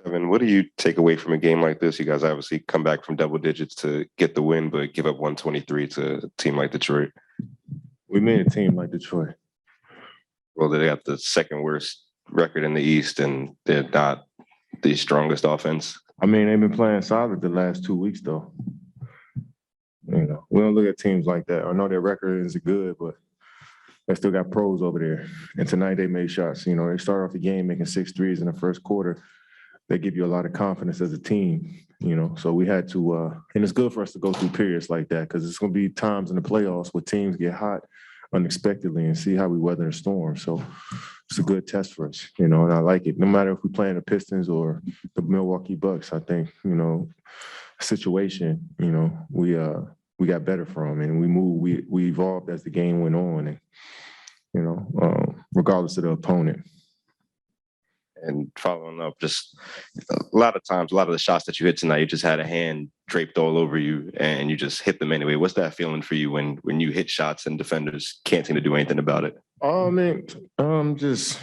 Kevin, what do you take away from a game like this? You guys obviously come back from double digits to get the win, but give up 123 to a team like Detroit. We made a team like Detroit. Well, they got the second worst record in the East, and they're not the strongest offense. I mean, they've been playing solid the last 2 weeks, though. We don't look at teams like that. I know their record isn't good, but they still got pros over there. And tonight they made shots. They start off the game making 6 threes in the first quarter. They give you a lot of confidence as a team, So we had to, and it's good for us to go through periods like that because it's going to be times in the playoffs where teams get hot unexpectedly and see how we weather a storm. So it's a good test for us, and I like it. No matter if we play in the Pistons or the Milwaukee Bucks, I think, situation, we got better from, and we evolved as the game went on, and regardless of the opponent. And following up, just a lot of times, a lot of the shots that you hit tonight, you just had a hand draped all over you and you just hit them anyway. What's that feeling for you when you hit shots and defenders can't seem to do anything about it? Oh, man, just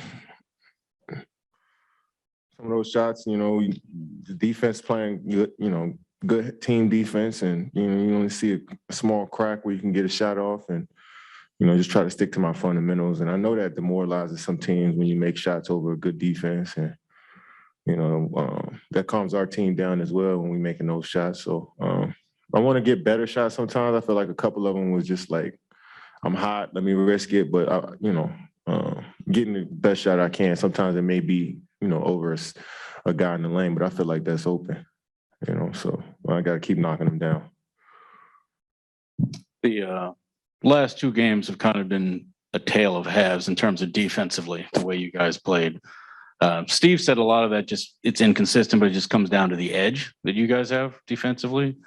some of those shots, the defense playing good, good team defense, and you only see a small crack where you can get a shot off, and just try to stick to my fundamentals. And I know that demoralizes some teams when you make shots over a good defense, and that calms our team down as well when we're making those shots. So I want to get better shots sometimes. I feel like a couple of them was just like, I'm hot, let me risk it, but getting the best shot I can. Sometimes it may be over a guy in the lane, but I feel like that's open. So I got to keep knocking them down. The last 2 games have kind of been a tale of halves in terms of defensively, the way you guys played. Steve said a lot of that it's inconsistent, but it just comes down to the edge that you guys have defensively.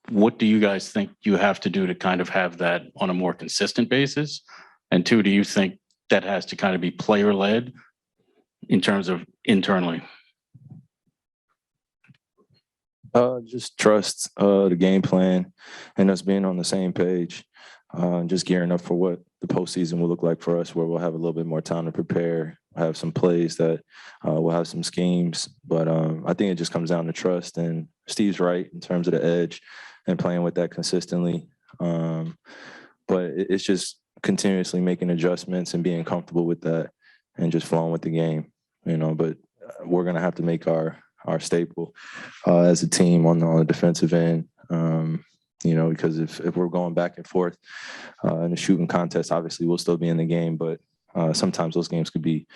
What do you guys think you have to do to kind of have that on a more consistent basis? And 2, do you think that has to kind of be player-led in terms of internally? Just trust the game plan and us being on the same page. Just gearing up for what the postseason will look like for us, where we'll have a little bit more time to prepare, have some plays that we'll have some schemes. But I think it just comes down to trust. And Steve's right in terms of the edge and playing with that consistently. But it's just continuously making adjustments and being comfortable with that and just flowing with the game, But we're going to have to make our staple as a team on the defensive end, because if we're going back and forth in the shooting contest, obviously we'll still be in the game, but sometimes those games could be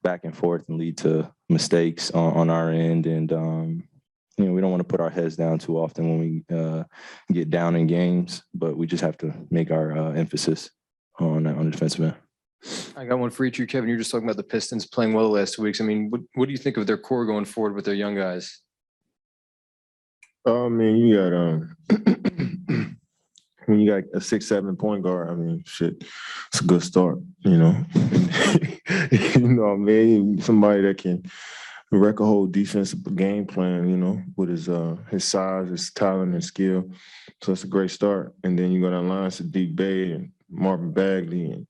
back and forth and lead to mistakes on our end. And, we don't want to put our heads down too often when we get down in games, but we just have to make our emphasis on the defensive end. I got one for you, Kevin. You're just talking about the Pistons playing well the last 2 weeks. I mean, what do you think of their core going forward with their young guys? Oh, man, you got when you got a 6'7" point guard, I mean, shit, it's a good start, man, somebody that can wreck a whole defensive game plan, with his size, his talent, and skill. So it's a great start. And then you got on line Sadiq Bey and Marvin Bagley and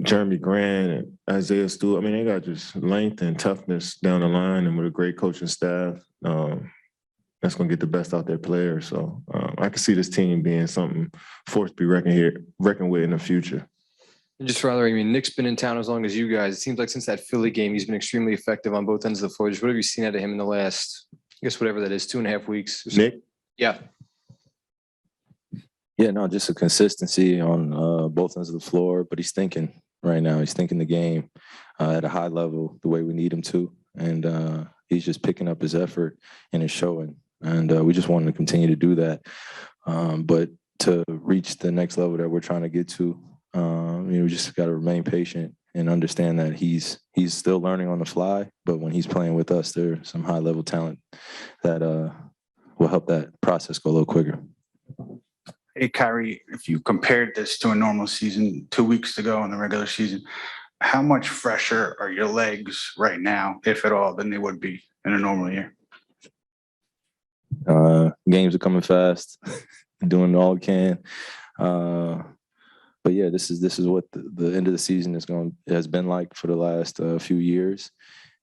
Jeremy Grant and Isaiah Stewart. I mean, they got just length and toughness down the line, and with a great coaching staff, that's going to get the best out their players. So I can see this team being something forced to be reckoned with in the future. And just rather, Nick's been in town as long as you guys. It seems like since that Philly game, he's been extremely effective on both ends of the floor. Just what have you seen out of him in the last, I guess, whatever that is, 2.5 weeks? Nick? Yeah. Yeah, no, just a consistency on both ends of the floor, but he's thinking right now. He's thinking the game at a high level, the way we need him to. And he's just picking up his effort and it's showing. And we just want to continue to do that. But to reach the next level that we're trying to get to, we just got to remain patient and understand that he's still learning on the fly. But when he's playing with us, there's some high level talent that will help that process go a little quicker. Hey, Kyrie, if you compared this to a normal season 2 weeks ago in the regular season, how much fresher are your legs right now, if at all, than they would be in a normal year? Games are coming fast, doing all we can. But but yeah, this is what the end of the season has been like for the last few years,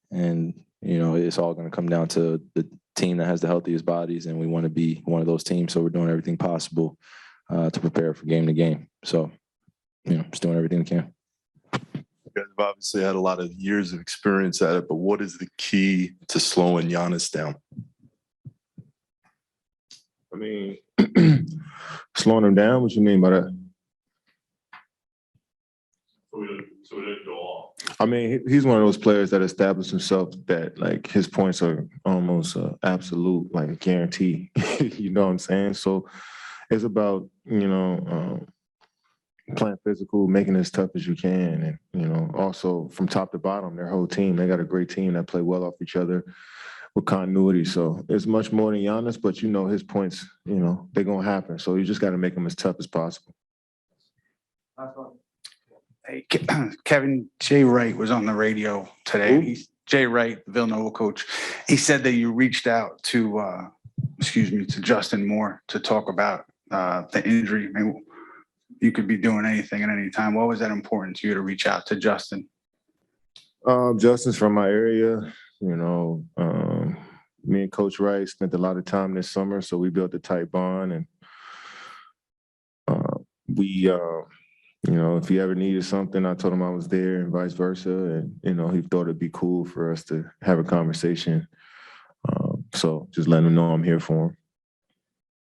and it's all going to come down to the team that has the healthiest bodies, and we want to be one of those teams. So we're doing everything possible to prepare for game to game. So just doing everything we can. You guys have obviously had a lot of years of experience at it, but what is the key to slowing Giannis down? I mean, slowing him down. What you mean by that? So we didn't go off. I mean, he's one of those players that established himself that like his points are almost absolute, like guarantee. You know what I'm saying? So it's about playing physical, making it as tough as you can, and also from top to bottom, their whole team. They got a great team that play well off each other with continuity. So it's much more than Giannis, but his points, they're gonna happen. So you just got to make them as tough as possible. Hey, Kevin, Jay Wright was on the radio today. Jay Wright, the Villanova coach. He said that you reached out to Justin Moore to talk about the injury. I mean, you could be doing anything at any time. Why was that important to you to reach out to Justin? Justin's from my area. Me and Coach Wright spent a lot of time this summer, so we built a tight bond, and we. If he ever needed something, I told him I was there and vice versa. And, he thought it'd be cool for us to have a conversation. So just letting him know I'm here for him.